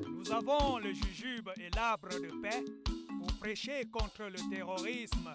Nous avons le jujube et l'arbre de paix pour prêcher contre le terrorisme.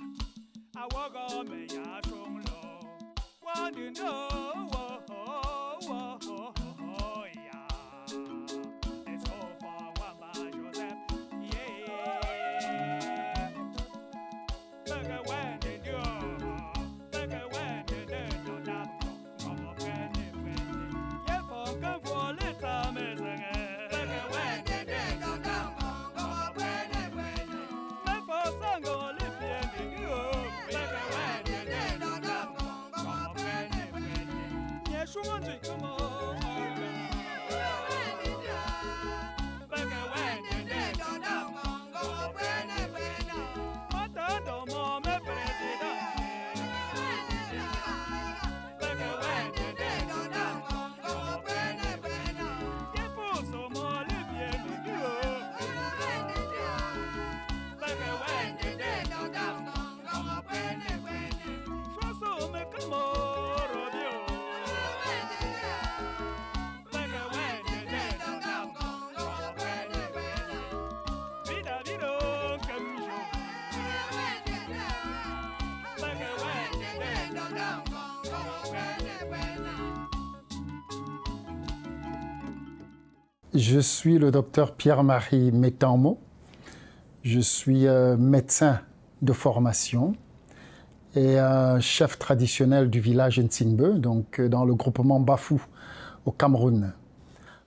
Je suis le docteur Pierre-Marie Métammo. Je suis médecin de formation et chef traditionnel du village Ntsigbe, donc dans le groupement Bafou au Cameroun.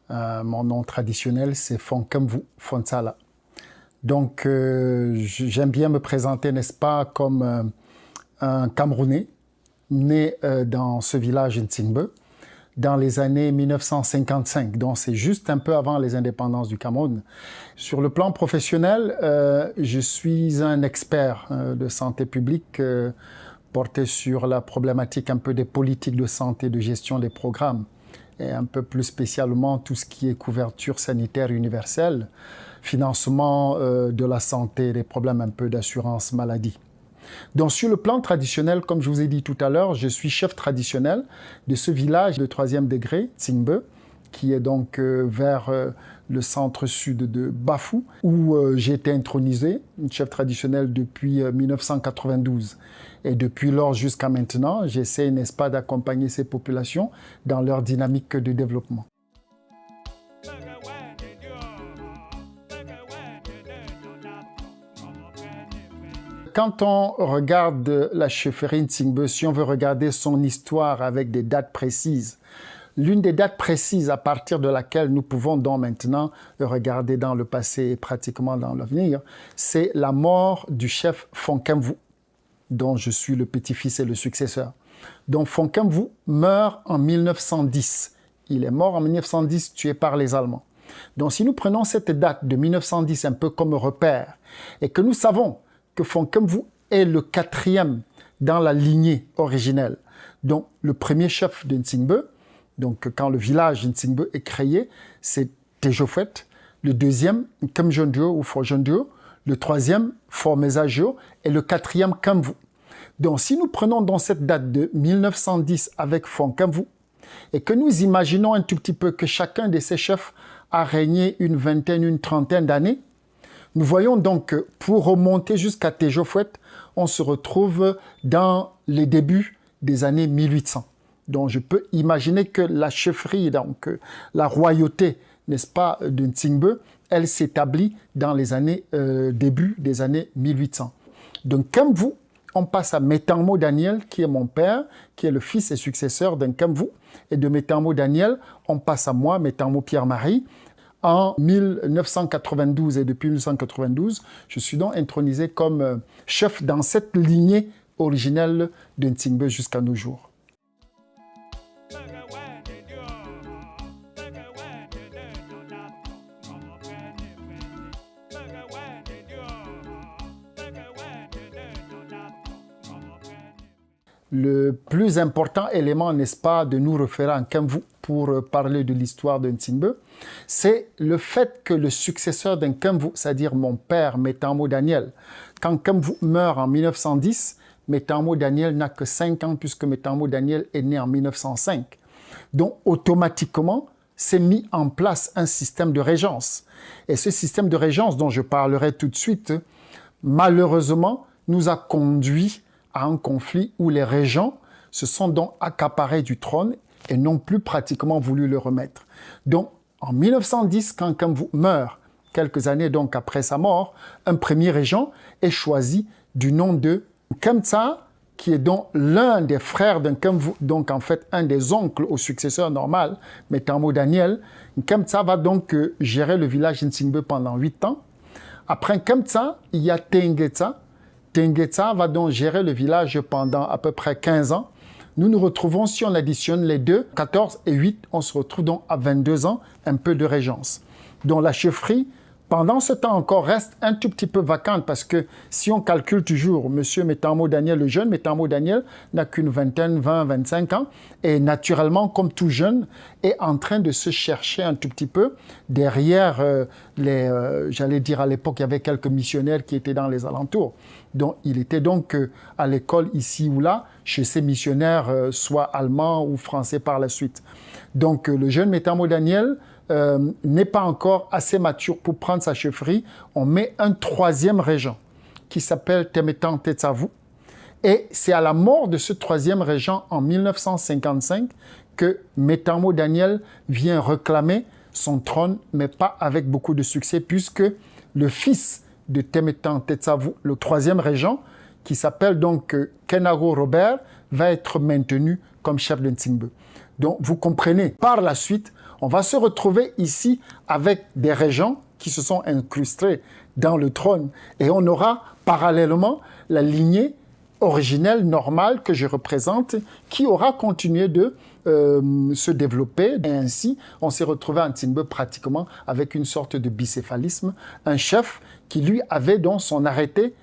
Mon nom traditionnel, c'est Fonkemvu Fonsala. Donc, j'aime bien me présenter, n'est-ce pas, comme un Camerounais né dans ce village Ntsigbe dans les années 1955, donc c'est juste un peu avant les indépendances du Cameroun. Sur le plan professionnel, je suis un expert de santé publique porté sur la problématique un peu des politiques de santé, de gestion des programmes, et un peu plus spécialement tout ce qui est couverture sanitaire universelle, financement de la santé, des problèmes un peu d'assurance maladie. Donc sur le plan traditionnel, comme je vous ai dit tout à l'heure, je suis chef traditionnel de ce village de 3e degré, Ntsigbe, qui est donc vers le centre-sud de Bafou, où j'ai été intronisé, chef traditionnel depuis 1992. Et depuis lors jusqu'à maintenant, j'essaie, n'est-ce pas, d'accompagner ces populations dans leur dynamique de développement. Quand on regarde la chefferie Ntsigbe, si on veut regarder son histoire avec des dates précises, l'une des dates précises à partir de laquelle nous pouvons donc maintenant regarder dans le passé et pratiquement dans l'avenir, c'est la mort du chef Fonkemvu, dont je suis le petit-fils et le successeur. Donc Fonkemvu meurt en 1910. Il est mort en 1910, tué par les Allemands. Donc si nous prenons cette date de 1910 un peu comme repère, et que nous savons que Fonkemvu est le 4e dans la lignée originelle. Donc, le premier chef de Ntsigbe, donc quand le village de Ntsigbe est créé, c'est Tejofet. Le 2e, Kemjondio ou Fojondio. Le 3e, Formezagio. Et le 4e, Kemvu. Donc, si nous prenons dans cette date de 1910 avec Fonkemvu, et que nous imaginons un tout petit peu que chacun de ces chefs a régné une vingtaine, une trentaine d'années, nous voyons donc que pour remonter jusqu'à Tejofet, on se retrouve dans les débuts des années 1800. Donc je peux imaginer que la chefferie, donc la royauté, n'est-ce pas, de Ntsigbe, elle s'établit dans les années début des années 1800. Donc Kemvu, on passe à Métammo Daniel, qui est mon père, qui est le fils et successeur d'un Kemvu. Et de Métammo Daniel, on passe à moi, Métammo Pierre-Marie. En 1992 et depuis 1992, je suis donc intronisé comme chef dans cette lignée originelle de Ntsigbe jusqu'à nos jours. Le plus important élément, n'est-ce pas, de nous référer en Kemvu pour parler de l'histoire de Ntsigbe, c'est le fait que le successeur d'un Kemvu, c'est-à-dire mon père, Métammo Daniel, quand Kemvu meurt en 1910, Metamo Daniel n'a que 5 ans puisque Metamo Daniel est né en 1905. Donc, automatiquement, s'est mis en place un système de régence. Et ce système de régence dont je parlerai tout de suite, malheureusement, nous a conduit à un conflit où les régents se sont donc accaparés du trône et n'ont plus pratiquement voulu le remettre. Donc, en 1910, quand Nkemvu meurt, quelques années donc après sa mort, un premier régent est choisi du nom de Nkemtsa, qui est donc l'un des frères d'Nkemvu, donc en fait un des oncles au successeur normal, Metamo Daniel. Nkemtsa va donc gérer le village Nsingbe pendant 8 ans. Après Nkemtsa, il y a Tengetsa. Tengetsa va donc gérer le village pendant à peu près 15 ans. Nous nous retrouvons, si on additionne les deux, 14 et 8, on se retrouve donc à 22 ans, un peu de régence. Donc la chefferie, pendant ce temps encore, reste un tout petit peu vacante parce que si on calcule toujours, monsieur Metamo Daniel, le jeune Metamo Daniel n'a qu'une vingtaine, 20, 25 ans et naturellement, comme tout jeune, est en train de se chercher un tout petit peu derrière j'allais dire à l'époque, il y avait quelques missionnaires qui étaient dans les alentours. Donc, il était donc à l'école ici ou là, chez ces missionnaires, soit allemands ou français par la suite. Donc, le jeune Metamo Daniel n'est pas encore assez mature pour prendre sa chefferie. On met un troisième régent qui s'appelle Temetan Tetsavu. Et c'est à la mort de ce troisième régent en 1955 que Metamo Daniel vient réclamer son trône, mais pas avec beaucoup de succès, puisque le fils de Temetan Tetsavu, le troisième régent, qui s'appelle donc Kenago Robert, va être maintenu comme chef de Nsingbe. Donc, vous comprenez, par la suite, on va se retrouver ici avec des régents qui se sont incrustés dans le trône. Et on aura parallèlement la lignée originelle, normale, que je représente, qui aura continué de se développer. Et ainsi, on s'est retrouvé en Nsingbe pratiquement avec une sorte de bicéphalisme. Un chef qui, lui, avait donc son arrêté,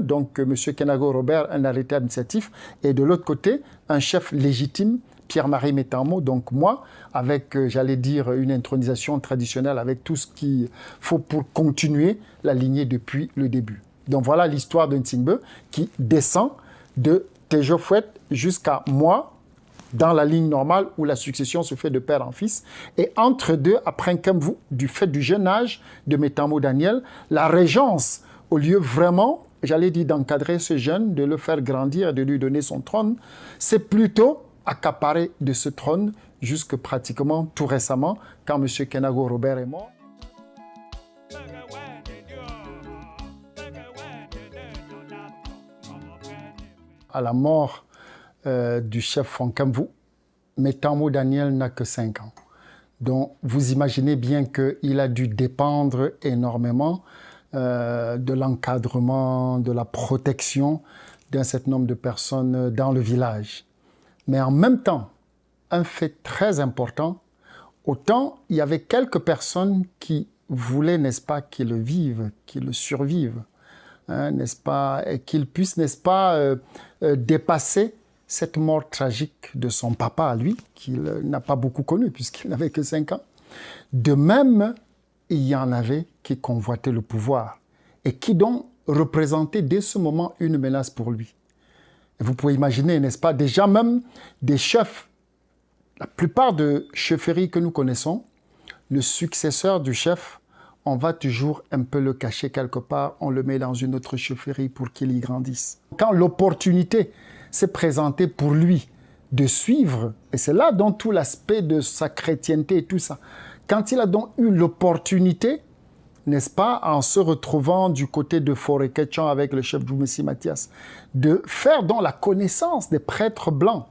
donc M. Kenago Robert, un arrêté administratif, et de l'autre côté, un chef légitime, Pierre-Marie Metamo, donc moi, avec, j'allais dire, une intronisation traditionnelle, avec tout ce qu'il faut pour continuer la lignée depuis le début. Donc voilà l'histoire de Nsingbe qui descend de Tejo Fouet jusqu'à moi, dans la ligne normale où la succession se fait de père en fils. Et entre deux, après Nkemvu, du fait du jeune âge de Metamo Daniel, la régence, au lieu vraiment, j'allais dire, d'encadrer ce jeune, de le faire grandir, de lui donner son trône, c'est plutôt accaparé de ce trône jusque pratiquement tout récemment, quand M. Kenago Robert est mort. À la mort du chef Nkemvu, Metamo Daniel n'a que 5 ans. Donc, vous imaginez bien qu'il a dû dépendre énormément de l'encadrement, de la protection d'un certain nombre de personnes dans le village. Mais en même temps, un fait très important, autant il y avait quelques personnes qui voulaient, n'est-ce pas, qu'il vive, qu'il survive, n'est-ce pas, et qu'il puisse, n'est-ce pas, dépasser cette mort tragique de son papa à lui, qu'il n'a pas beaucoup connu puisqu'il n'avait que 5 ans. De même, il y en avait qui convoitaient le pouvoir et qui donc représentaient dès ce moment une menace pour lui. Et vous pouvez imaginer, n'est-ce pas, déjà même des chefs, la plupart de chefferies que nous connaissons, le successeur du chef, on va toujours un peu le cacher quelque part, on le met dans une autre chefferie pour qu'il y grandisse. Quand l'opportunité s'est présentée pour lui de suivre, et c'est là donc tout l'aspect de sa chrétienté et tout ça, quand il a donc eu l'opportunité, n'est-ce pas, en se retrouvant du côté de Foreketchan avec le chef Djoumessi Mathias, de faire donc la connaissance des prêtres blancs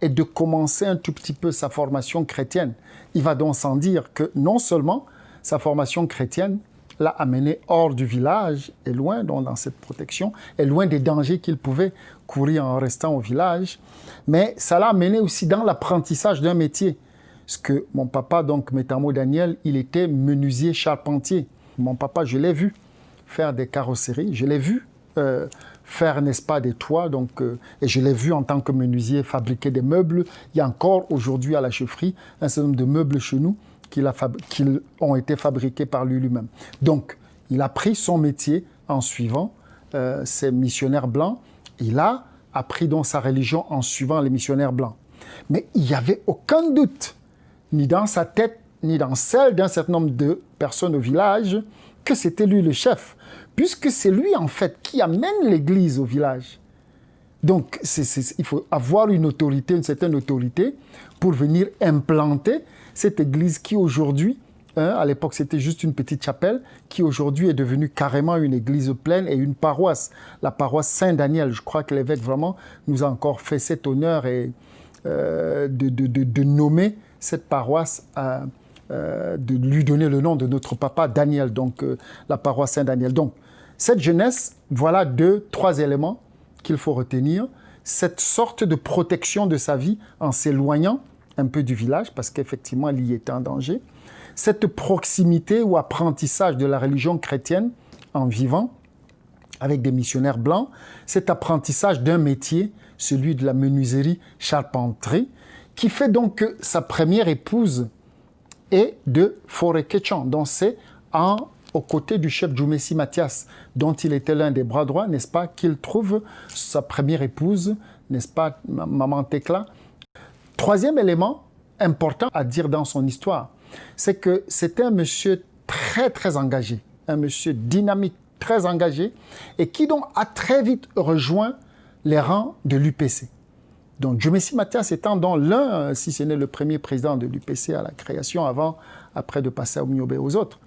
et de commencer un tout petit peu sa formation chrétienne. Il va donc sans dire que non seulement sa formation chrétienne l'a amené hors du village et loin donc dans cette protection et loin des dangers qu'il pouvait courir en restant au village, mais ça l'a amené aussi dans l'apprentissage d'un métier. Parce que mon papa, donc Metamo Daniel, il était menuisier charpentier. Mon papa, je l'ai vu faire des carrosseries, je l'ai vu faire, n'est-ce pas, des toits, donc, et je l'ai vu en tant que menuisier fabriquer des meubles. Il y a encore aujourd'hui à la chefferie un certain nombre de meubles chez nous qui ont été fabriqués par lui-même. Donc, il a pris son métier en suivant ces missionnaires blancs. Il a a pris donc sa religion en suivant les missionnaires blancs. Mais il n'y avait aucun doute, ni dans sa tête, ni dans celle d'un certain nombre de personnes au village, que c'était lui le chef, puisque c'est lui en fait qui amène l'église au village. Donc il faut avoir une autorité, une certaine autorité, pour venir implanter cette église qui aujourd'hui, à l'époque c'était juste une petite chapelle, qui aujourd'hui est devenue carrément une église pleine et une paroisse, la paroisse Saint-Daniel. Je crois que l'évêque vraiment nous a encore fait cet honneur et, de nommer cette paroisse, de lui donner le nom de notre papa Daniel, donc la paroisse Saint-Daniel. Donc cette jeunesse, voilà 2-3 éléments qu'il faut retenir. Cette sorte de protection de sa vie en s'éloignant un peu du village, parce qu'effectivement, il y était en danger. Cette proximité ou apprentissage de la religion chrétienne en vivant avec des missionnaires blancs, cet apprentissage d'un métier, celui de la menuiserie charpenterie, qui fait donc que sa première épouse est de Forêt Ketchan, dont c'est aux côtés du chef Djoumessi Mathias, dont il était l'un des bras droits, n'est-ce pas, qu'il trouve sa première épouse, n'est-ce pas, Maman Tekla. Troisième élément important à dire dans son histoire, c'est que c'était un monsieur très, très engagé, un monsieur dynamique, très engagé, et qui donc a très vite rejoint les rangs de l'UPC. Donc Djoumessi Mathias étant donc l'un, si ce n'est le premier président de l'UPC à la création, après de passer au Miobe aux autres.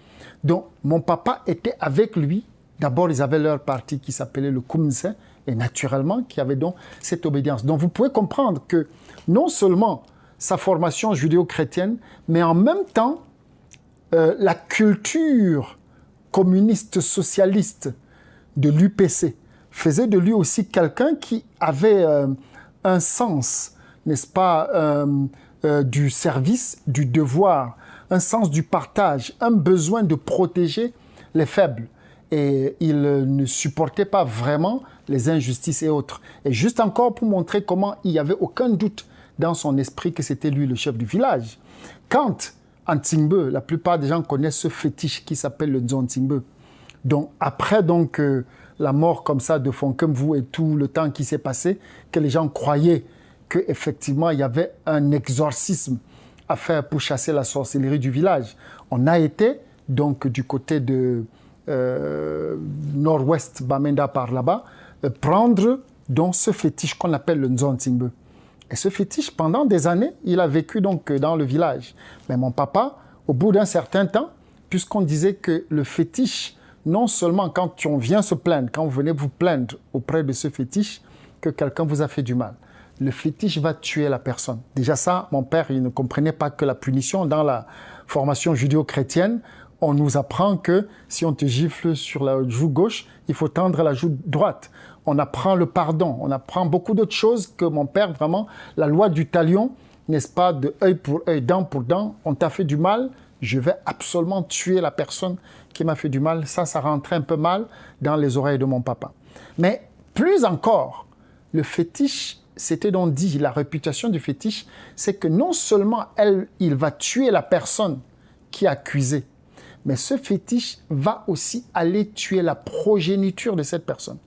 Donc mon papa était avec lui. D'abord, ils avaient leur parti qui s'appelait le Kumse, et naturellement, qui avait donc cette obédience. Donc vous pouvez comprendre que non seulement sa formation judéo-chrétienne, mais en même temps, la culture communiste socialiste de l'UPC faisait de lui aussi quelqu'un qui avait un sens, n'est-ce pas, du service, du devoir, un sens du partage, un besoin de protéger les faibles. Et il ne supportait pas vraiment les injustices et autres. Et juste encore pour montrer comment il n'y avait aucun doute dans son esprit que c'était lui le chef du village. Quand, en Ntsingbe, la plupart des gens connaissent ce fétiche qui s'appelle le Nzontsingbe. Donc, après donc, la mort comme ça de Fonkemvu et tout le temps qui s'est passé, que les gens croyaient qu'effectivement, il y avait un exorcisme à faire pour chasser la sorcellerie du village. On a été, donc, du côté de nord-ouest Bamenda par là-bas, prendre donc ce fétiche qu'on appelle le Nzontsingbe. Et ce fétiche, pendant des années, il a vécu donc dans le village. Mais mon papa, au bout d'un certain temps, puisqu'on disait que le fétiche, non seulement quand on vient se plaindre, quand vous venez vous plaindre auprès de ce fétiche, que quelqu'un vous a fait du mal, le fétiche va tuer la personne. Déjà ça, mon père, il ne comprenait pas que la punition dans la formation judéo-chrétienne, on nous apprend que si on te gifle sur la joue gauche, il faut tendre la joue droite. On apprend le pardon, on apprend beaucoup d'autres choses que mon père, vraiment, la loi du talion, n'est-ce pas, de œil pour œil, dent pour dent, on t'a fait du mal, je vais absolument tuer la personne qui m'a fait du mal. Ça rentrait un peu mal dans les oreilles de mon papa. Mais plus encore, le fétiche, c'était donc dit, la réputation du fétiche, c'est que non seulement il va tuer la personne qui est accusée, mais ce fétiche va aussi aller tuer la progéniture de cette personne.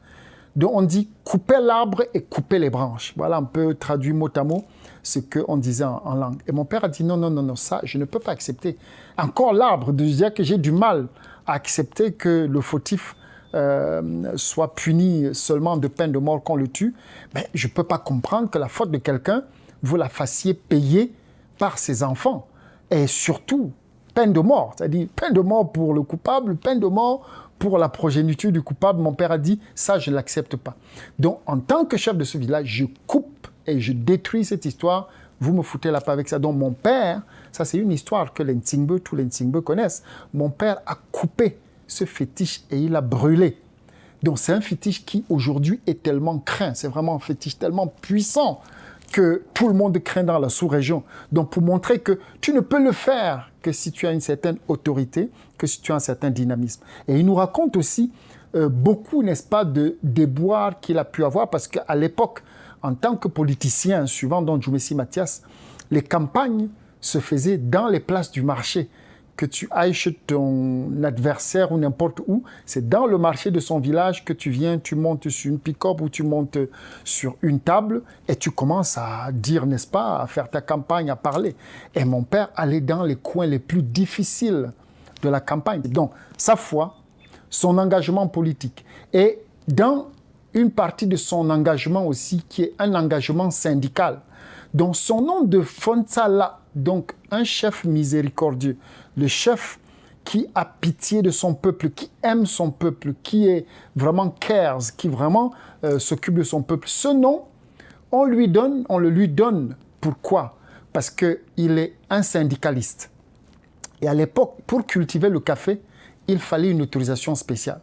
Donc on dit couper l'arbre et couper les branches. Voilà un peu traduit mot à mot ce qu'on disait en langue. Et mon père a dit non, ça je ne peux pas accepter. Encore l'arbre, de dire que j'ai du mal à accepter que le fautif soit puni seulement de peine de mort qu'on le tue. Mais je ne peux pas comprendre que la faute de quelqu'un, vous la fassiez payer par ses enfants. Et surtout, peine de mort, c'est-à-dire peine de mort pour le coupable, peine de mort pour la progéniture du coupable. Mon père a dit, ça, je ne l'accepte pas. Donc, en tant que chef de ce village, je coupe et je détruis cette histoire. Vous me foutez la paix avec ça. Donc, mon père, ça, c'est une histoire que les Ntsingbe, tous les Ntsingbe connaissent. Mon père a coupé ce fétiche et il a brûlé. Donc, c'est un fétiche qui, aujourd'hui, est tellement craint. C'est vraiment un fétiche tellement puissant que tout le monde craint dans la sous-région. Donc, pour montrer que tu ne peux le faire que si tu as une certaine autorité, que si tu as un certain dynamisme. Et il nous raconte aussi beaucoup, n'est-ce pas, de déboires qu'il a pu avoir, parce qu'à l'époque, en tant que politicien, suivant donc Djoumessi Mathias, les campagnes se faisaient dans les places du marché, que tu ailles chez ton adversaire ou n'importe où, c'est dans le marché de son village que tu viens, tu montes sur une pick-up ou tu montes sur une table et tu commences à dire, n'est-ce pas, à faire ta campagne, à parler. Et mon père allait dans les coins les plus difficiles de la campagne. Donc, sa foi, son engagement politique et dans une partie de son engagement aussi qui est un engagement syndical. Donc, son nom de Fonsala, donc un chef miséricordieux, le chef qui a pitié de son peuple, qui aime son peuple, qui est vraiment cares, qui vraiment s'occupe de son peuple. Ce nom, on le lui donne. Pourquoi? Parce qu'il est un syndicaliste. Et à l'époque, pour cultiver le café, il fallait une autorisation spéciale.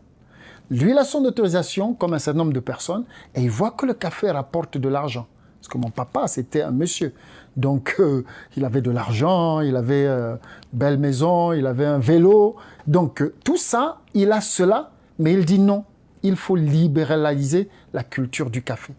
Lui, il a son autorisation, comme un certain nombre de personnes, et il voit que le café rapporte de l'argent. Parce que mon papa, c'était un monsieur. Donc, il avait de l'argent, il avait une belle maison, il avait un vélo. Donc, tout ça, il a cela, mais il dit non, il faut libéraliser la culture du café.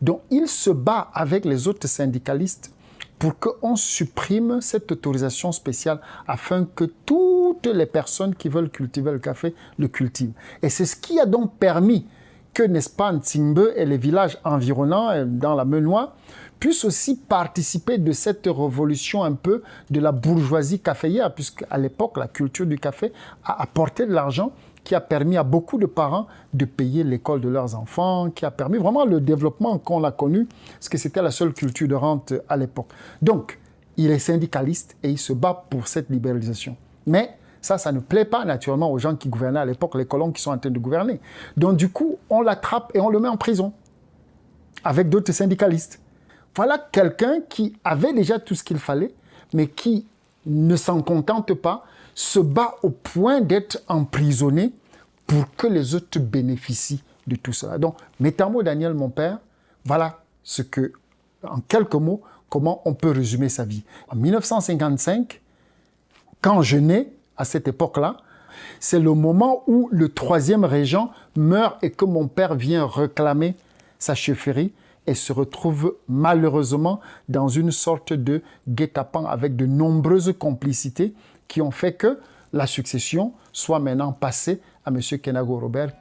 Donc, il se bat avec les autres syndicalistes pour qu'on supprime cette autorisation spéciale afin que toutes les personnes qui veulent cultiver le café le cultivent. Et c'est ce qui a donc permis que, n'est-ce pas, Ntsingbe et les villages environnants, dans la Menoie, puissent aussi participer de cette révolution un peu de la bourgeoisie caféière, puisqu'à l'époque, la culture du café a apporté de l'argent qui a permis à beaucoup de parents de payer l'école de leurs enfants, qui a permis vraiment le développement qu'on a connu, parce que c'était la seule culture de rente à l'époque. Donc, il est syndicaliste et il se bat pour cette libéralisation. Mais ça ne plaît pas naturellement aux gens qui gouvernaient à l'époque, les colons qui sont en train de gouverner. Donc du coup, on l'attrape et on le met en prison avec d'autres syndicalistes. Voilà quelqu'un qui avait déjà tout ce qu'il fallait, mais qui ne s'en contente pas, se bat au point d'être emprisonné pour que les autres bénéficient de tout cela. Donc, Metamo Daniel, mon père, voilà en quelques mots, comment on peut résumer sa vie. En 1955, quand je nais, à cette époque-là, c'est le moment où le 3e régent meurt et que mon père vient réclamer sa chefferie et se retrouve malheureusement dans une sorte de guet-apens avec de nombreuses complicités qui ont fait que la succession soit maintenant passée à M. Kenago Robert.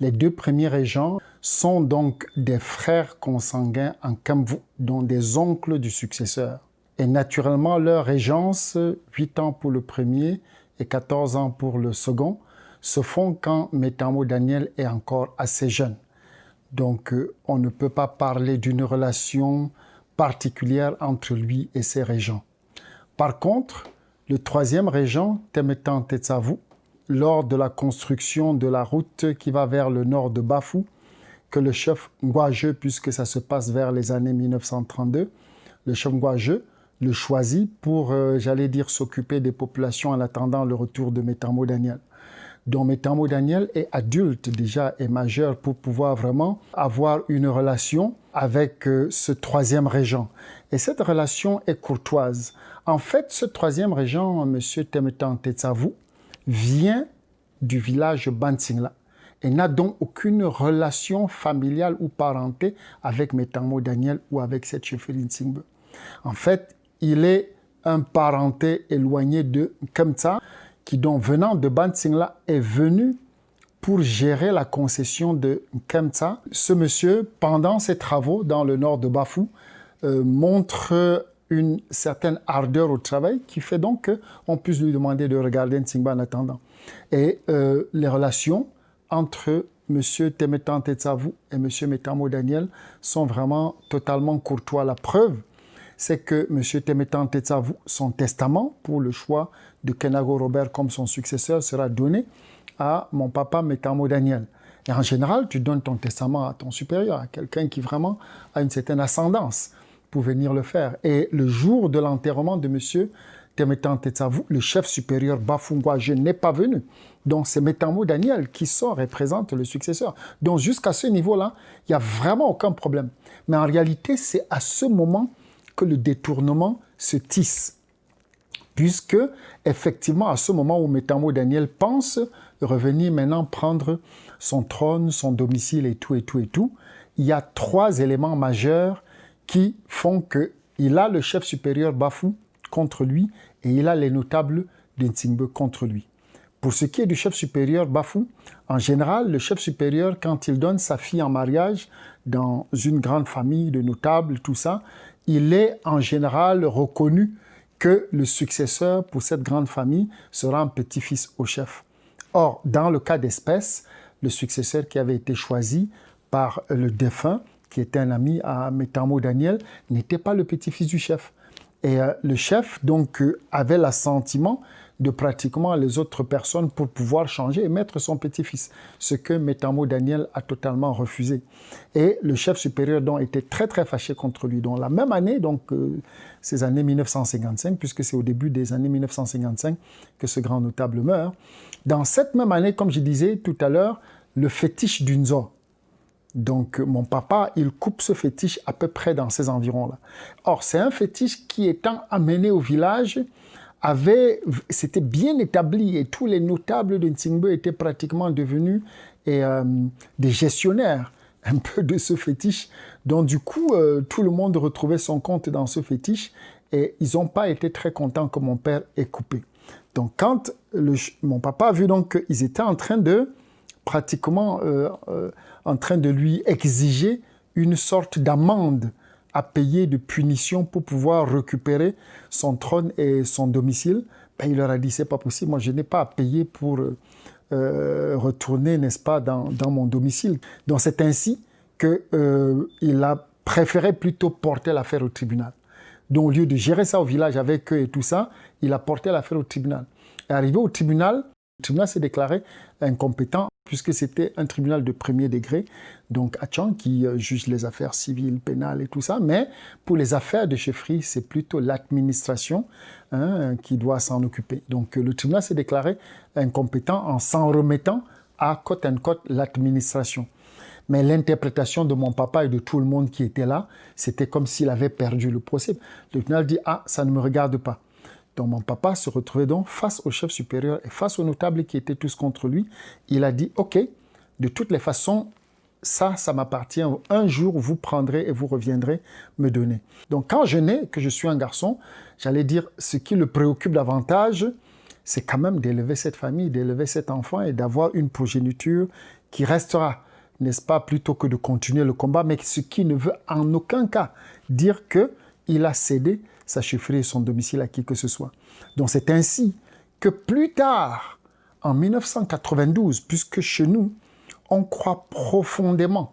Les 2 premiers régents sont donc des frères consanguins en Kamvu, dont des oncles du successeur. Et naturellement, leur régence, 8 ans pour le premier et 14 ans pour le second, se font quand Metamo Daniel est encore assez jeune. Donc, on ne peut pas parler d'une relation particulière entre lui et ses régents. Par contre, le 3e régent, Temetan Tetsavu, lors de la construction de la route qui va vers le nord de Bafou, que le chef Ngwaje, puisque ça se passe vers les années 1932, le chef Ngwaje le choisit pour, s'occuper des populations en attendant le retour de Metamo Daniel. Donc Metamo Daniel est adulte déjà et majeur pour pouvoir vraiment avoir une relation avec ce 3e régent. Et cette relation est courtoise. En fait, ce 3e régent, M. Temetan Tetsavu, vient du village Bansingla et n'a donc aucune relation familiale ou parentée avec Metamo Daniel ou avec cette chefferie Ntsingbe. En fait, il est un parenté éloigné de Kemtsa qui, donc venant de Bansingla, est venu pour gérer la concession de Kemtsa. Ce monsieur, pendant ses travaux dans le nord de Bafou, montre une certaine ardeur au travail qui fait donc qu'on puisse lui demander de regarder Ntsingbe en attendant. Et les relations entre M. Temetan Tetsavu et M. Metamo Daniel sont vraiment totalement courtois. La preuve, c'est que M. Temetan Tetsavu, son testament pour le choix de Kenago Robert comme son successeur sera donné à mon papa Metamo Daniel. Et en général, tu donnes ton testament à ton supérieur, à quelqu'un qui vraiment a une certaine ascendance pour venir le faire. Et le jour de l'enterrement de M. Temetan Tetsavu, le chef supérieur Bafou Ngwaje n'est pas venu. Donc c'est Metamo Daniel qui sort et présente le successeur. Donc jusqu'à ce niveau-là, il n'y a vraiment aucun problème. Mais en réalité, c'est à ce moment que le détournement se tisse. puisque, effectivement, à ce moment où Metamo Daniel pense revenir maintenant prendre son trône, son domicile et tout, il y a 3 éléments majeurs qui font qu'il a le chef supérieur Bafou contre lui et il a les notables de Ntsingbe contre lui. Pour ce qui est du chef supérieur Bafou, en général, le chef supérieur, quand il donne sa fille en mariage dans une grande famille de notables, tout ça, il est en général reconnu que le successeur pour cette grande famille sera un petit-fils au chef. Or, dans le cas d'espèce, le successeur qui avait été choisi par le défunt, qui était un ami à Metamo Daniel, n'était pas le petit-fils du chef. Et le chef, donc, avait l'assentiment de pratiquement les autres personnes pour pouvoir changer et mettre son petit-fils, ce que Metamo Daniel a totalement refusé. Et le chef supérieur donc était très très fâché contre lui. Donc la même année, donc ces années 1955, puisque c'est au début des années 1955 que ce grand notable meurt, dans cette même année, comme je disais tout à l'heure, le fétiche du Nzo. Donc, mon papa, il coupe ce fétiche à peu près dans ces environs-là. Or, c'est un fétiche qui, étant amené au village, c'était bien établi et tous les notables de Ntsingbe étaient pratiquement devenus des gestionnaires un peu de ce fétiche. Donc, du coup, tout le monde retrouvait son compte dans ce fétiche et ils n'ont pas été très contents que mon père ait coupé. Donc, quand mon papa a vu donc qu'ils étaient en train de pratiquement en train de lui exiger une sorte d'amende à payer de punition pour pouvoir récupérer son trône et son domicile, il leur a dit, c'est pas possible, moi je n'ai pas à payer pour retourner, n'est-ce pas, dans mon domicile. Donc c'est ainsi qu'il a préféré plutôt porter l'affaire au tribunal. Donc au lieu de gérer ça au village avec eux et tout ça, il a porté l'affaire au tribunal. Et arrivé au tribunal, le tribunal s'est déclaré incompétent puisque c'était un tribunal de premier degré, donc à Tchang, qui juge les affaires civiles, pénales et tout ça. Mais pour les affaires de chefferie, c'est plutôt l'administration qui doit s'en occuper. Donc le tribunal s'est déclaré incompétent en s'en remettant à côte à côte l'administration. Mais l'interprétation de mon papa et de tout le monde qui était là, c'était comme s'il avait perdu le procès. Le tribunal dit « Ah, ça ne me regarde pas ». Donc mon papa se retrouvait donc face au chef supérieur et face aux notables qui étaient tous contre lui. Il a dit « Ok, de toutes les façons, ça m'appartient. Un jour, vous prendrez et vous reviendrez me donner. » Donc quand je nais, que je suis un garçon, j'allais dire ce qui le préoccupe davantage, c'est quand même d'élever cette famille, d'élever cet enfant et d'avoir une progéniture qui restera, n'est-ce pas, plutôt que de continuer le combat, mais ce qui ne veut en aucun cas dire qu'il a cédé sa chefferie et son domicile à qui que ce soit. Donc c'est ainsi que plus tard, en 1992, puisque chez nous, on croit profondément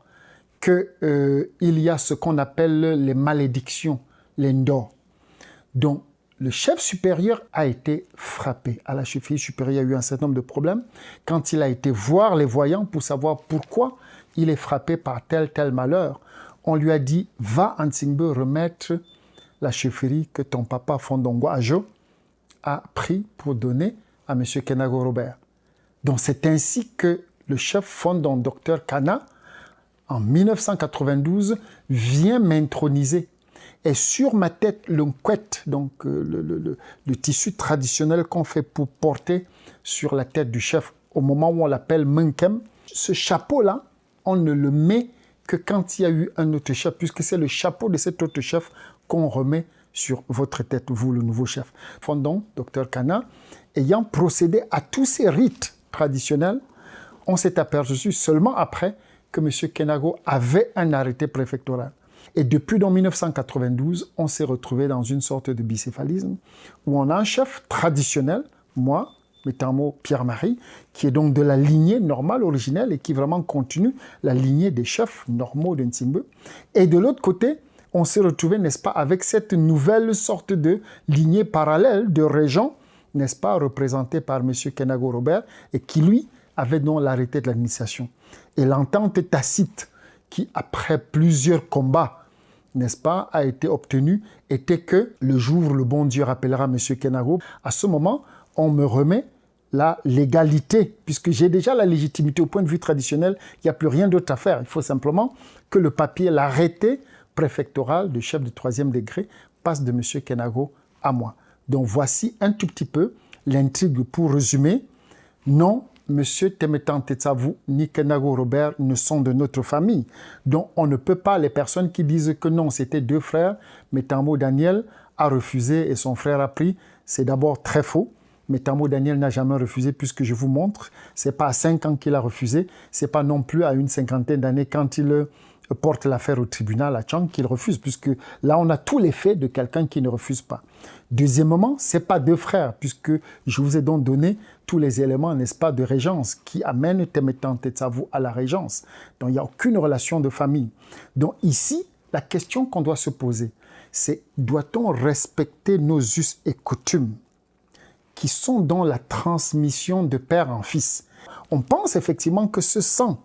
qu'il y a ce qu'on appelle les malédictions, les ndo. Donc le chef supérieur a été frappé. À la chefferie supérieure, il y a eu un certain nombre de problèmes. Quand il a été voir les voyants pour savoir pourquoi il est frappé par tel malheur, on lui a dit « Va en Ntsingbe remettre la chefferie que ton papa Fondongo Ajo a pris pour donner à M. Kenago Robert. » Donc c'est ainsi que le chef Fondon, Dr Kana, en 1992, vient m'introniser. Et sur ma tête, le nkwet, donc le tissu traditionnel qu'on fait pour porter sur la tête du chef au moment où on l'appelle Menkem, ce chapeau-là, on ne le met que quand il y a eu un autre chef, puisque c'est le chapeau de cet autre chef qu'on remet sur votre tête, vous, le nouveau chef. Fondon, Dr Kana, ayant procédé à tous ces rites traditionnels, on s'est aperçu seulement après que M. Kenago avait un arrêté préfectoral. Et depuis 1992, on s'est retrouvé dans une sorte de bicéphalisme où on a un chef traditionnel, moi, Metamo Pierre-Marie, qui est donc de la lignée normale, originelle, et qui vraiment continue la lignée des chefs normaux de Ntsingbe. Et de l'autre côté, on s'est retrouvé, n'est-ce pas, avec cette nouvelle sorte de lignée parallèle de régents, n'est-ce pas, représentée par M. Kenago Robert, et qui, lui, avait donc l'arrêté de l'administration. Et l'entente tacite, qui, après plusieurs combats, n'est-ce pas, a été obtenue, était que le jour où le bon Dieu rappellera M. Kenago, à ce moment, on me remet la légalité, puisque j'ai déjà la légitimité au point de vue traditionnel, il n'y a plus rien d'autre à faire. Il faut simplement que le papier, l'arrêté préfectoral de chef de 3e degré passe de M. Kenago à moi. Donc voici un tout petit peu l'intrigue pour résumer. Non, M. Temetan Tetsavu ni Kenago Robert ne sont de notre famille. Donc on ne peut pas, les personnes qui disent que non, c'était deux frères, Metamo Daniel a refusé et son frère a pris, c'est d'abord très faux. Metamo Daniel n'a jamais refusé puisque je vous montre, c'est pas à 5 ans qu'il a refusé, c'est pas non plus à une cinquantaine d'années quand il porte l'affaire au tribunal à Tchang qu'il refuse, puisque là on a tous les faits de quelqu'un qui ne refuse pas. Deuxièmement, c'est pas deux frères, puisque je vous ai donc donné tous les éléments, n'est-ce pas, de régence qui amènent Temetan Tetsavu à la régence. Donc il n'y a aucune relation de famille. Donc ici, la question qu'on doit se poser, c'est doit-on respecter nos us et coutumes qui sont dans la transmission de père en fils? On pense effectivement que ce sang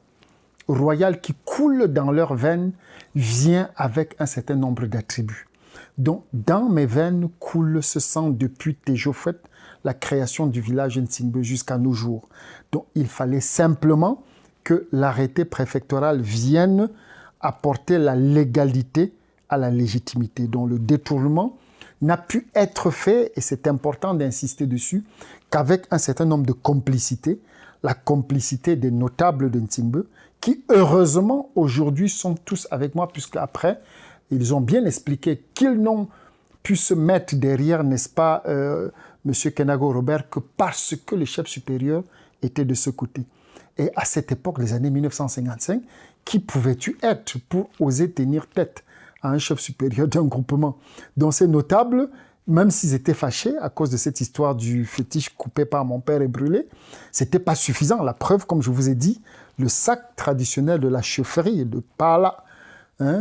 royal qui coule dans leurs veines vient avec un certain nombre d'attributs. Donc, dans mes veines coule ce sang depuis Tejofet, la création du village Ntsimbe jusqu'à nos jours. Donc, il fallait simplement que l'arrêté préfectoral vienne apporter la légalité à la légitimité. Donc, le détournement n'a pu être fait, et c'est important d'insister dessus, qu'avec un certain nombre de complicités, la complicité des notables de Ntsimbe, qui heureusement aujourd'hui sont tous avec moi, puisque après ils ont bien expliqué qu'ils n'ont pu se mettre derrière, n'est-ce pas, M. Kenago Robert, que parce que le chef supérieur était de ce côté. Et à cette époque, les années 1955, qui pouvais-tu être pour oser tenir tête à un chef supérieur d'un groupement? Donc ces notables, même s'ils étaient fâchés à cause de cette histoire du fétiche coupé par mon père et brûlé, c'était pas suffisant. La preuve, comme je vous ai dit, le sac traditionnel de la chefferie, de Pala,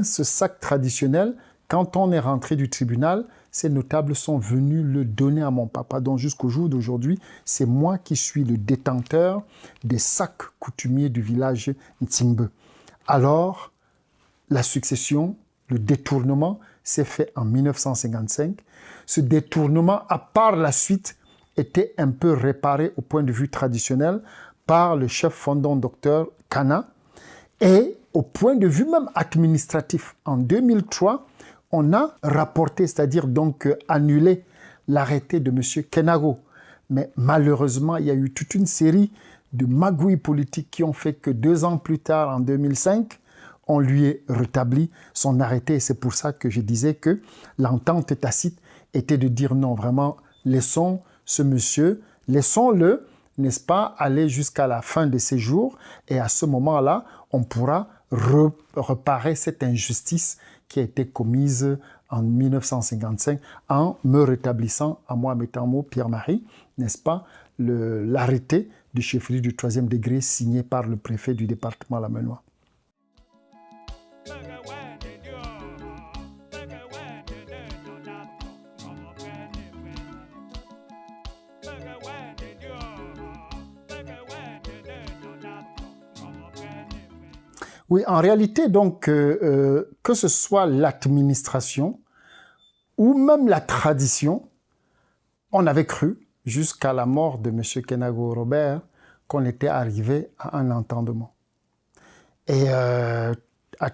ce sac traditionnel, quand on est rentré du tribunal, ces notables sont venus le donner à mon papa. Donc jusqu'au jour d'aujourd'hui, c'est moi qui suis le détenteur des sacs coutumiers du village Ntsimbe. Alors, la succession, le détournement s'est fait en 1955. Ce détournement, à part la suite, était un peu réparé au point de vue traditionnel par le chef fondant docteur Kana. Et au point de vue même administratif, en 2003, on a rapporté, c'est-à-dire donc annulé l'arrêté de M. Kenago. Mais malheureusement, il y a eu toute une série de magouilles politiques qui ont fait que 2 ans plus tard, en 2005, on lui est rétabli son arrêté. Et c'est pour ça que je disais que l'entente tacite était de dire non, vraiment, laissons ce monsieur, laissons-le, n'est-ce pas, aller jusqu'à la fin de ses jours. Et à ce moment-là, on pourra reparer cette injustice qui a été commise en 1955 en me rétablissant à moi, Metamo Pierre-Marie, n'est-ce pas, l'arrêté de chefferie du 3e degré signé par le préfet du département Lamenois. Oui, en réalité, donc, que ce soit l'administration ou même la tradition, on avait cru, jusqu'à la mort de M. Kenago Robert, qu'on était arrivé à un entendement. Et à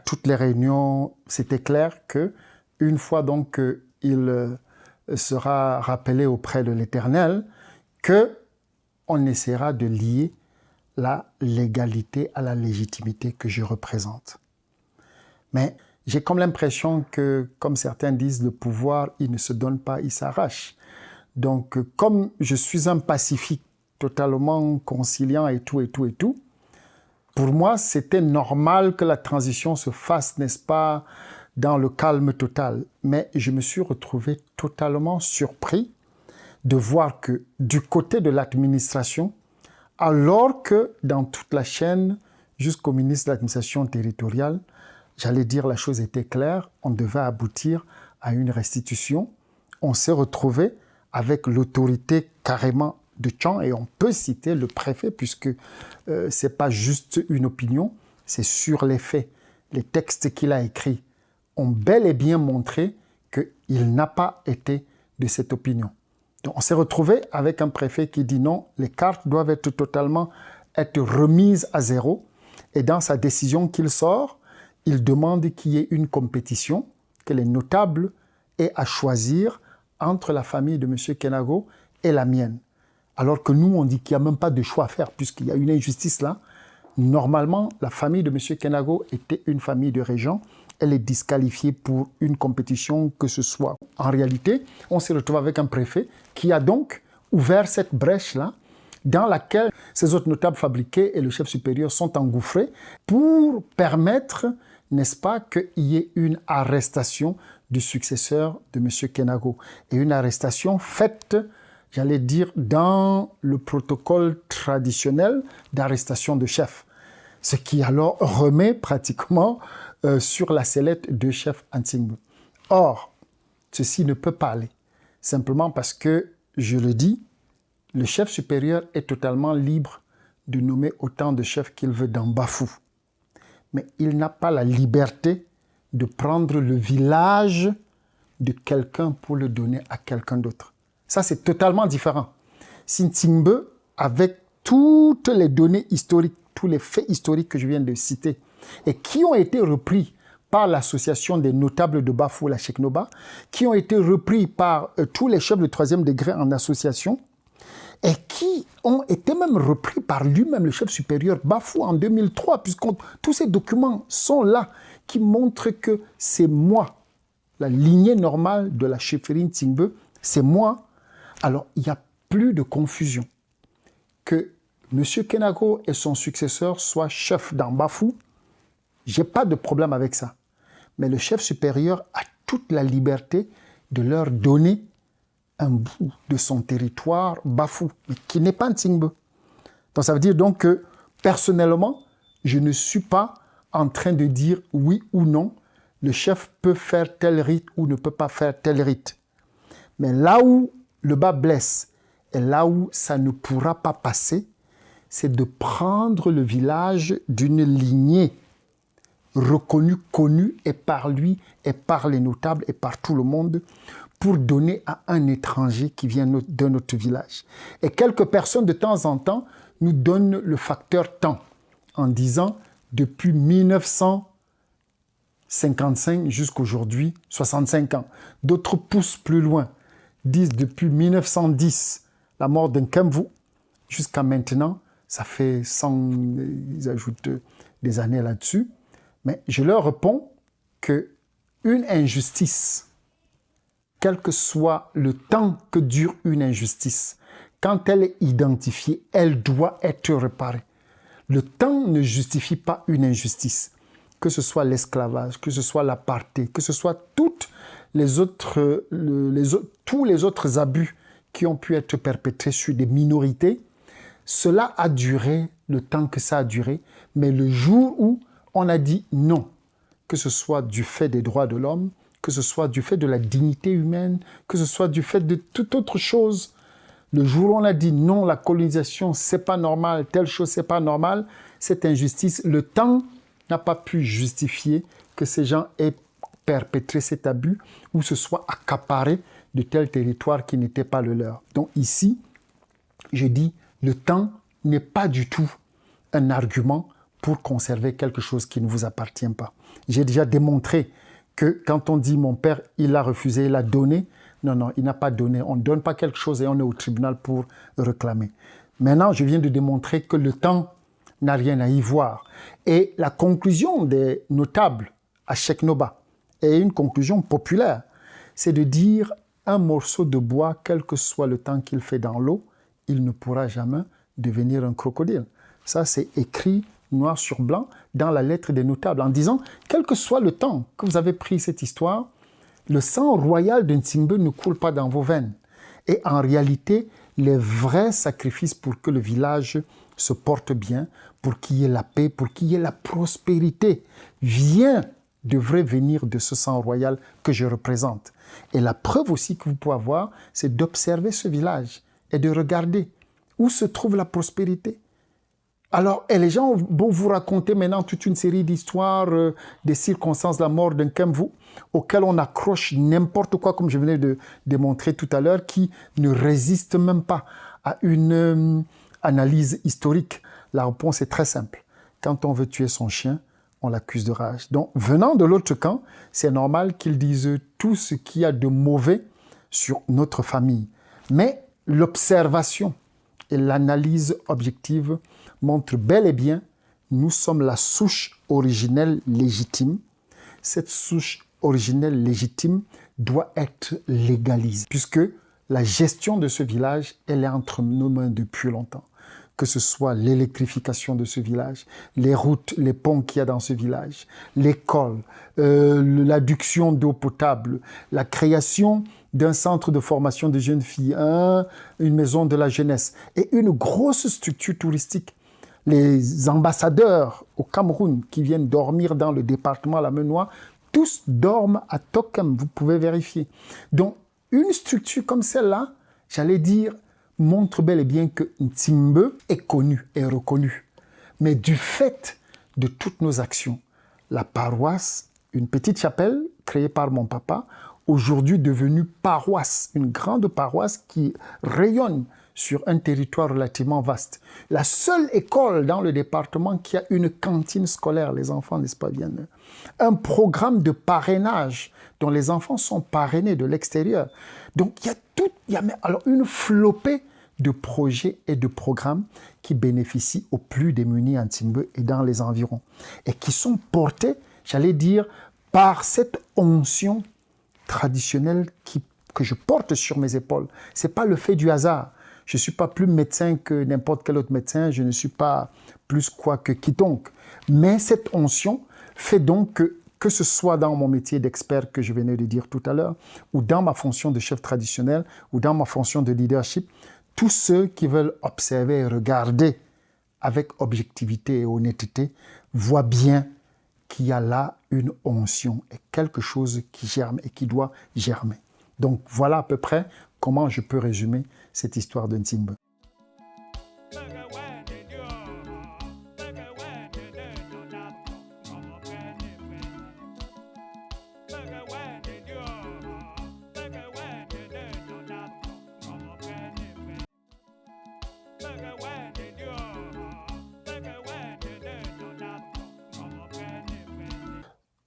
toutes les réunions, c'était clair que une fois donc il sera rappelé auprès de l'Éternel, que on essaiera de lier la légalité à la légitimité que je représente. Mais j'ai comme l'impression que, comme certains disent, le pouvoir, il ne se donne pas, il s'arrache. Donc, comme je suis un pacifique totalement conciliant et tout, pour moi, c'était normal que la transition se fasse, n'est-ce pas, dans le calme total. Mais je me suis retrouvé totalement surpris de voir que du côté de l'administration, alors que dans toute la chaîne, jusqu'au ministre de l'administration territoriale, j'allais dire la chose était claire, on devait aboutir à une restitution. On s'est retrouvé avec l'autorité carrément de Tchang, et on peut citer le préfet, puisque c'est pas juste une opinion, c'est sur les faits. Les textes qu'il a écrits ont bel et bien montré qu'il n'a pas été de cette opinion. Donc on s'est retrouvé avec un préfet qui dit non, les cartes doivent être totalement remises à zéro. Et dans sa décision qu'il sort, il demande qu'il y ait une compétition, que les notables aient à choisir entre la famille de M. Kenago et la mienne. Alors que nous, on dit qu'il n'y a même pas de choix à faire, puisqu'il y a une injustice là. Normalement, la famille de M. Kenago était une famille de régents. Elle est disqualifiée pour une compétition que ce soit. En réalité, on se retrouve avec un préfet qui a donc ouvert cette brèche-là dans laquelle ces autres notables fabriqués et le chef supérieur sont engouffrés pour permettre, n'est-ce pas, qu'il y ait une arrestation du successeur de M. Kenago. Et une arrestation faite, j'allais dire, dans le protocole traditionnel d'arrestation de chef. Ce qui alors remet pratiquement sur la sellette de chef Ntsigbe. Or, ceci ne peut pas aller. Simplement parce que, je le dis, le chef supérieur est totalement libre de nommer autant de chefs qu'il veut dans Bafou. Mais il n'a pas la liberté de prendre le village de quelqu'un pour le donner à quelqu'un d'autre. Ça, c'est totalement différent. Si Ntsigbe, avec toutes les données historiques, tous les faits historiques que je viens de citer, et qui ont été repris par l'association des notables de Bafou, la Cheknoba, qui ont été repris par tous les chefs de 3e degré en association, et qui ont été même repris par lui-même, le chef supérieur Bafou, en 2003, puisque tous ces documents sont là, qui montrent que c'est moi, la lignée normale de la chefferie Ntsigbe, c'est moi. Alors, il n'y a plus de confusion. Que M. Kenago et son successeur soient chefs dans Bafou, je n'ai pas de problème avec ça. Mais le chef supérieur a toute la liberté de leur donner un bout de son territoire Bafou, mais qui n'est pas Ntsigbe. Donc ça veut dire donc que, personnellement, je ne suis pas en train de dire oui ou non, le chef peut faire tel rite ou ne peut pas faire tel rite. Mais là où le bas blesse et là où ça ne pourra pas passer, c'est de prendre le village d'une lignée reconnue, connue et par lui et par les notables et par tout le monde pour donner à un étranger qui vient de notre village. Et quelques personnes de temps en temps nous donnent le facteur temps en disant depuis 1955 jusqu'à aujourd'hui, 65 ans. D'autres poussent plus loin, disent depuis 1910, la mort d'Nkemvu, jusqu'à maintenant, ça fait 100, ils ajoutent des années là-dessus. Mais je leur réponds qu'une injustice, quel que soit le temps que dure une injustice, quand elle est identifiée, elle doit être réparée. Le temps ne justifie pas une injustice, que ce soit l'esclavage, que ce soit l'apartheid, que ce soit tous les autres abus qui ont pu être perpétrés sur des minorités. Cela a duré le temps que ça a duré, mais le jour où on a dit non, que ce soit du fait des droits de l'homme, que ce soit du fait de la dignité humaine, que ce soit du fait de toute autre chose. Le jour où on a dit non, la colonisation, c'est pas normal, telle chose, c'est pas normal, cette injustice, le temps n'a pas pu justifier que ces gens aient perpétré cet abus ou se soient accaparés de tel territoire qui n'était pas le leur. Donc ici, je dis, le temps n'est pas du tout un argument pour conserver quelque chose qui ne vous appartient pas. J'ai déjà démontré que quand on dit mon père, il a refusé, il a donné, non, il n'a pas donné. On ne donne pas quelque chose et on est au tribunal pour réclamer. Maintenant, je viens de démontrer que le temps n'a rien à y voir. Et la conclusion des notables à Cheknoba est une conclusion populaire. C'est de dire un morceau de bois, quel que soit le temps qu'il fait dans l'eau, il ne pourra jamais devenir un crocodile. Ça, c'est écrit noir sur blanc dans la lettre des notables en disant, quel que soit le temps que vous avez pris cette histoire, le sang royal de Ntsigbe ne coule pas dans vos veines. Et en réalité, les vrais sacrifices pour que le village se porte bien, pour qu'il y ait la paix, pour qu'il y ait la prospérité, devrait venir de ce sang royal que je représente. Et la preuve aussi que vous pouvez avoir, c'est d'observer ce village et de regarder où se trouve la prospérité. Alors, et les gens vont vous raconter maintenant toute une série d'histoires, des circonstances de la mort d'Nkemvu, auxquelles on accroche n'importe quoi, comme je venais de démontrer tout à l'heure, qui ne résiste même pas à une analyse historique. La réponse est très simple. Quand on veut tuer son chien, on l'accuse de rage. Donc, venant de l'autre camp, c'est normal qu'ils disent tout ce qu'il y a de mauvais sur notre famille. Mais l'observation et l'analyse objective montrent bel et bien nous sommes la souche originelle légitime. Cette souche originelle légitime doit être légalisée, puisque la gestion de ce village, elle est entre nos mains depuis longtemps. Que ce soit l'électrification de ce village, les routes, les ponts qu'il y a dans ce village, l'école, l'adduction d'eau potable, la création d'un centre de formation de jeunes filles, une maison de la jeunesse et une grosse structure touristique. Les ambassadeurs au Cameroun qui viennent dormir dans le département Lamenois, tous dorment à Tokem, vous pouvez vérifier. Donc, une structure comme celle-là, j'allais dire, montre bel et bien que Ntimbe est connu et reconnu. Mais du fait de toutes nos actions, la paroisse, une petite chapelle créée par mon papa, aujourd'hui devenue paroisse, une grande paroisse qui rayonne sur un territoire relativement vaste. La seule école dans le département qui a une cantine scolaire, les enfants, n'est-ce pas, viennent. Un programme de parrainage dont les enfants sont parrainés de l'extérieur. Donc il y a alors une flopée de projets et de programmes qui bénéficient aux plus démunis en Ntimbe et dans les environs. Et qui sont portés, j'allais dire, par cette onction traditionnelle que je porte sur mes épaules. Ce n'est pas le fait du hasard. Je ne suis pas plus médecin que n'importe quel autre médecin, je ne suis pas plus quoi que quiconque. Mais cette onction fait donc que ce soit dans mon métier d'expert que je venais de dire tout à l'heure, ou dans ma fonction de chef traditionnel, ou dans ma fonction de leadership, tous ceux qui veulent observer et regarder avec objectivité et honnêteté voient bien qu'il y a là une onction et quelque chose qui germe et qui doit germer. Donc voilà à peu près comment je peux résumer cette histoire de Ntimbe.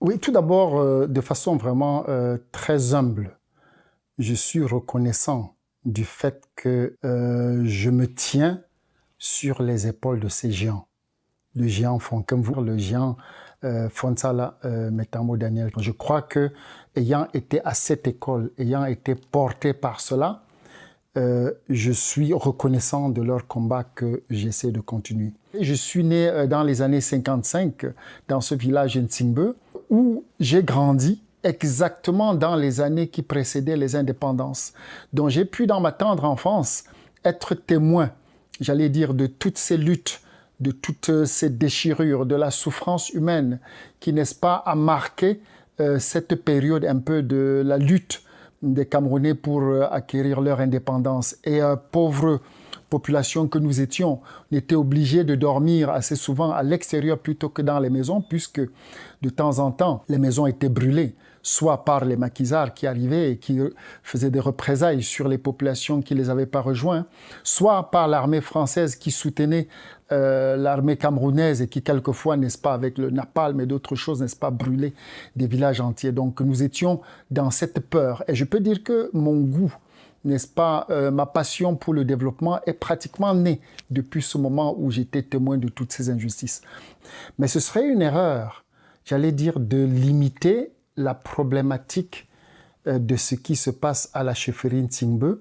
Oui, tout d'abord, de façon vraiment très humble, je suis reconnaissant du fait que je me tiens sur les épaules de ces géants. Le géant Fonkenvour, le géant Fonsala Metamo Daniel. Je crois que, ayant été à cette école, ayant été porté par cela, je suis reconnaissant de leur combat que j'essaie de continuer. Je suis né dans les années 55 dans ce village Ntimbe où j'ai grandi exactement dans les années qui précédaient les indépendances. Donc j'ai pu dans ma tendre enfance être témoin, j'allais dire, de toutes ces luttes, de toutes ces déchirures, de la souffrance humaine qui, n'est-ce pas, a marqué cette période un peu de la lutte des Camerounais pour acquérir leur indépendance. Et pauvre population que nous étions, on était obligés de dormir assez souvent à l'extérieur plutôt que dans les maisons, puisque de temps en temps, les maisons étaient brûlées, soit par les maquisards qui arrivaient et qui faisaient des représailles sur les populations qui ne les avaient pas rejoints, soit par l'armée française qui soutenait l'armée camerounaise et qui quelquefois, n'est-ce pas, avec le napalm et d'autres choses, n'est-ce pas, brûlait des villages entiers. Donc nous étions dans cette peur. Et je peux dire que mon goût, n'est-ce pas, ma passion pour le développement est pratiquement née depuis ce moment où j'étais témoin de toutes ces injustices. Mais ce serait une erreur, j'allais dire, de limiter la problématique de ce qui se passe à la chefferie Ntimbe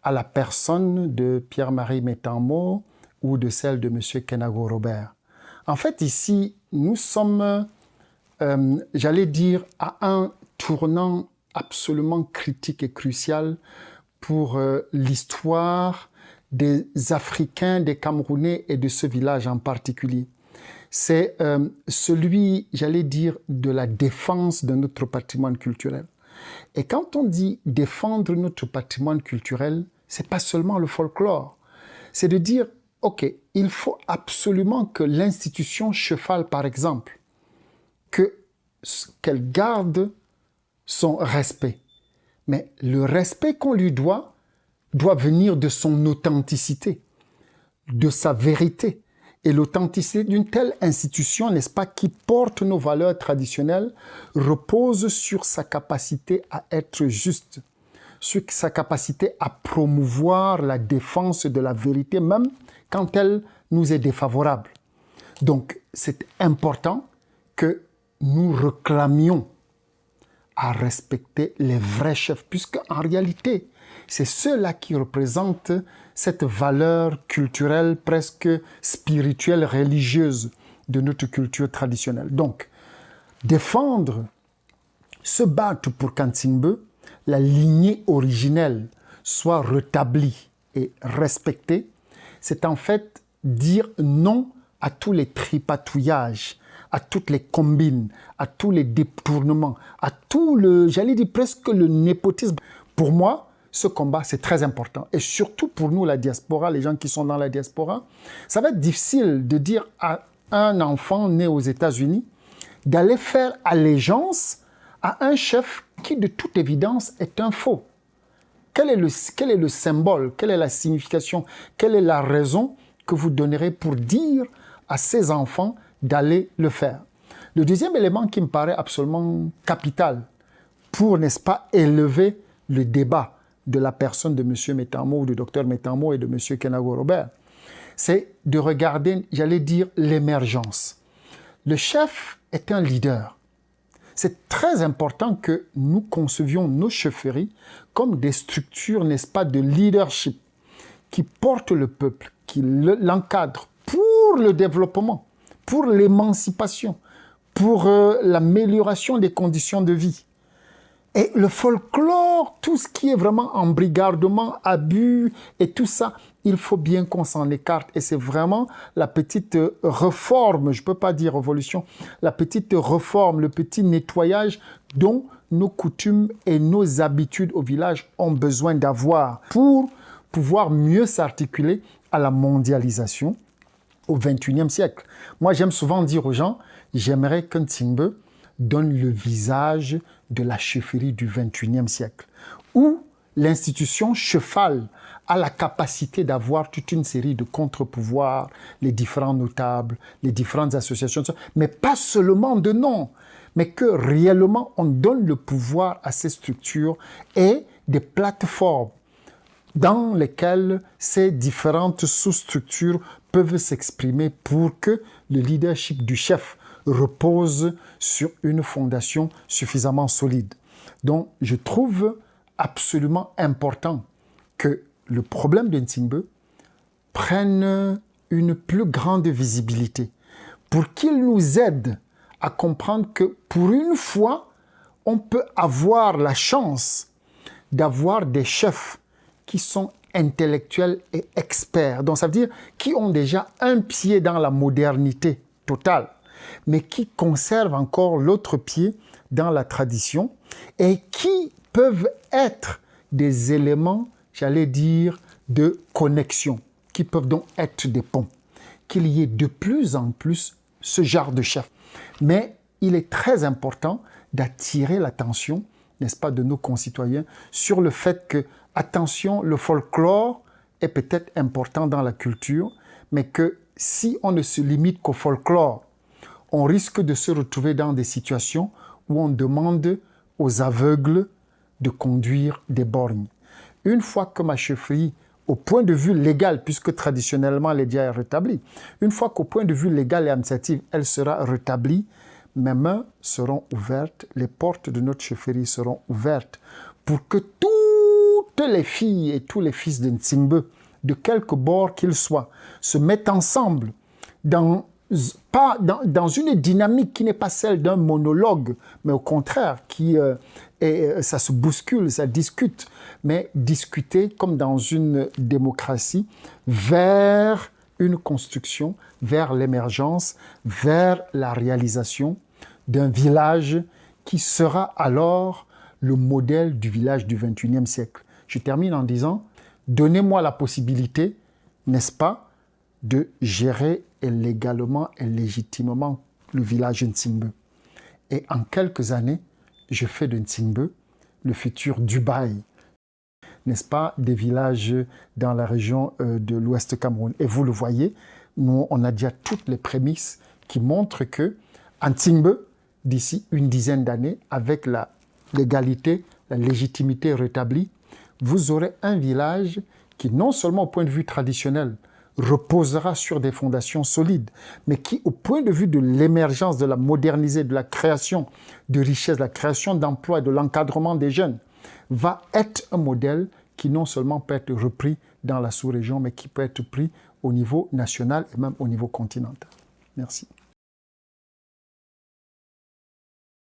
à la personne de Pierre-Marie Metamo ou de celle de M. Kenago Robert. En fait, ici, nous sommes, j'allais dire, à un tournant absolument critique et crucial pour l'histoire des Africains, des Camerounais et de ce village en particulier. C'est celui, j'allais dire, de la défense de notre patrimoine culturel. Et quand on dit défendre notre patrimoine culturel, c'est pas seulement le folklore. C'est de dire, OK, il faut absolument que l'institution Cheval, par exemple, qu'elle garde son respect. Mais le respect qu'on lui doit venir de son authenticité, de sa vérité. Et l'authenticité d'une telle institution, n'est-ce pas, qui porte nos valeurs traditionnelles, repose sur sa capacité à être juste, sur sa capacité à promouvoir la défense de la vérité, même quand elle nous est défavorable. Donc, c'est important que nous réclamions à respecter les vrais chefs, puisque en réalité, c'est ceux-là qui représentent cette valeur culturelle, presque spirituelle, religieuse de notre culture traditionnelle. Donc, défendre, se battre pour qu'Antsigbe, la lignée originelle, soit rétablie et respectée, c'est en fait dire non à tous les tripatouillages, à toutes les combines, à tous les détournements, à tout le, j'allais dire presque le népotisme. Pour moi, ce combat, c'est très important. Et surtout pour nous, la diaspora, les gens qui sont dans la diaspora, ça va être difficile de dire à un enfant né aux États-Unis d'aller faire allégeance à un chef qui, de toute évidence, est un faux. Quel est le symbole, quelle est la signification, quelle est la raison que vous donnerez pour dire à ces enfants d'aller le faire? Le deuxième élément qui me paraît absolument capital pour, n'est-ce pas, élever le débat de la personne de M. Métamo, ou de Dr Métamo et de M. Kenago Robert, c'est de regarder, j'allais dire, l'émergence. Le chef est un leader. C'est très important que nous concevions nos chefferies comme des structures, n'est-ce pas, de leadership qui portent le peuple, qui l'encadrent pour le développement, pour l'émancipation, pour l'amélioration des conditions de vie. Et le folklore, tout ce qui est vraiment embrigardement, abus et tout ça, il faut bien qu'on s'en écarte. Et c'est vraiment la petite réforme, je ne peux pas dire révolution, la petite réforme, le petit nettoyage dont nos coutumes et nos habitudes au village ont besoin d'avoir pour pouvoir mieux s'articuler à la mondialisation au XXIe siècle. Moi, j'aime souvent dire aux gens, j'aimerais qu'un Ntsigbe donne le visage de la chefferie du XXIe siècle, où l'institution chefale a la capacité d'avoir toute une série de contre-pouvoirs, les différents notables, les différentes associations, mais pas seulement de nom, mais que réellement on donne le pouvoir à ces structures et des plateformes dans lesquelles ces différentes sous-structures peuvent s'exprimer pour que le leadership du chef repose sur une fondation suffisamment solide. Donc, je trouve absolument important que le problème de Ntsigbe prenne une plus grande visibilité pour qu'il nous aide à comprendre que pour une fois, on peut avoir la chance d'avoir des chefs qui sont intellectuels et experts. Donc, ça veut dire qui ont déjà un pied dans la modernité totale, mais qui conservent encore l'autre pied dans la tradition et qui peuvent être des éléments, j'allais dire, de connexion, qui peuvent donc être des ponts. Qu'il y ait de plus en plus ce genre de chef. Mais il est très important d'attirer l'attention, n'est-ce pas, de nos concitoyens sur le fait que, attention, le folklore est peut-être important dans la culture, mais que si on ne se limite qu'au folklore, on risque de se retrouver dans des situations où on demande aux aveugles de conduire des borgnes. Une fois que ma chefferie, au point de vue légal, puisque traditionnellement elle est déjà rétablie, une fois qu'au point de vue légal et administratif, elle sera rétablie, mes mains seront ouvertes, les portes de notre chefferie seront ouvertes pour que toutes les filles et tous les fils de Ntsigbe, de quelque bord qu'ils soient, se mettent ensemble dans une dynamique qui n'est pas celle d'un monologue, mais au contraire, ça se bouscule, ça discute, mais discuter comme dans une démocratie vers une construction, vers l'émergence, vers la réalisation d'un village qui sera alors le modèle du village du XXIe siècle. Je termine en disant, donnez-moi la possibilité, n'est-ce pas, de gérer légalement et légitimement le village Ntsigbe. Et en quelques années, je fais de Ntsigbe le futur Dubaï, n'est-ce pas, des villages dans la région de l'Ouest Cameroun. Et vous le voyez, nous, on a déjà toutes les prémices qui montrent que Ntsigbe, d'ici une dizaine d'années, avec la légalité, la légitimité rétablie, vous aurez un village qui, non seulement au point de vue traditionnel, reposera sur des fondations solides, mais qui, au point de vue de l'émergence, de la modernisation, de la création de richesses, de la création d'emplois et de l'encadrement des jeunes, va être un modèle qui non seulement peut être repris dans la sous-région, mais qui peut être pris au niveau national et même au niveau continental. Merci.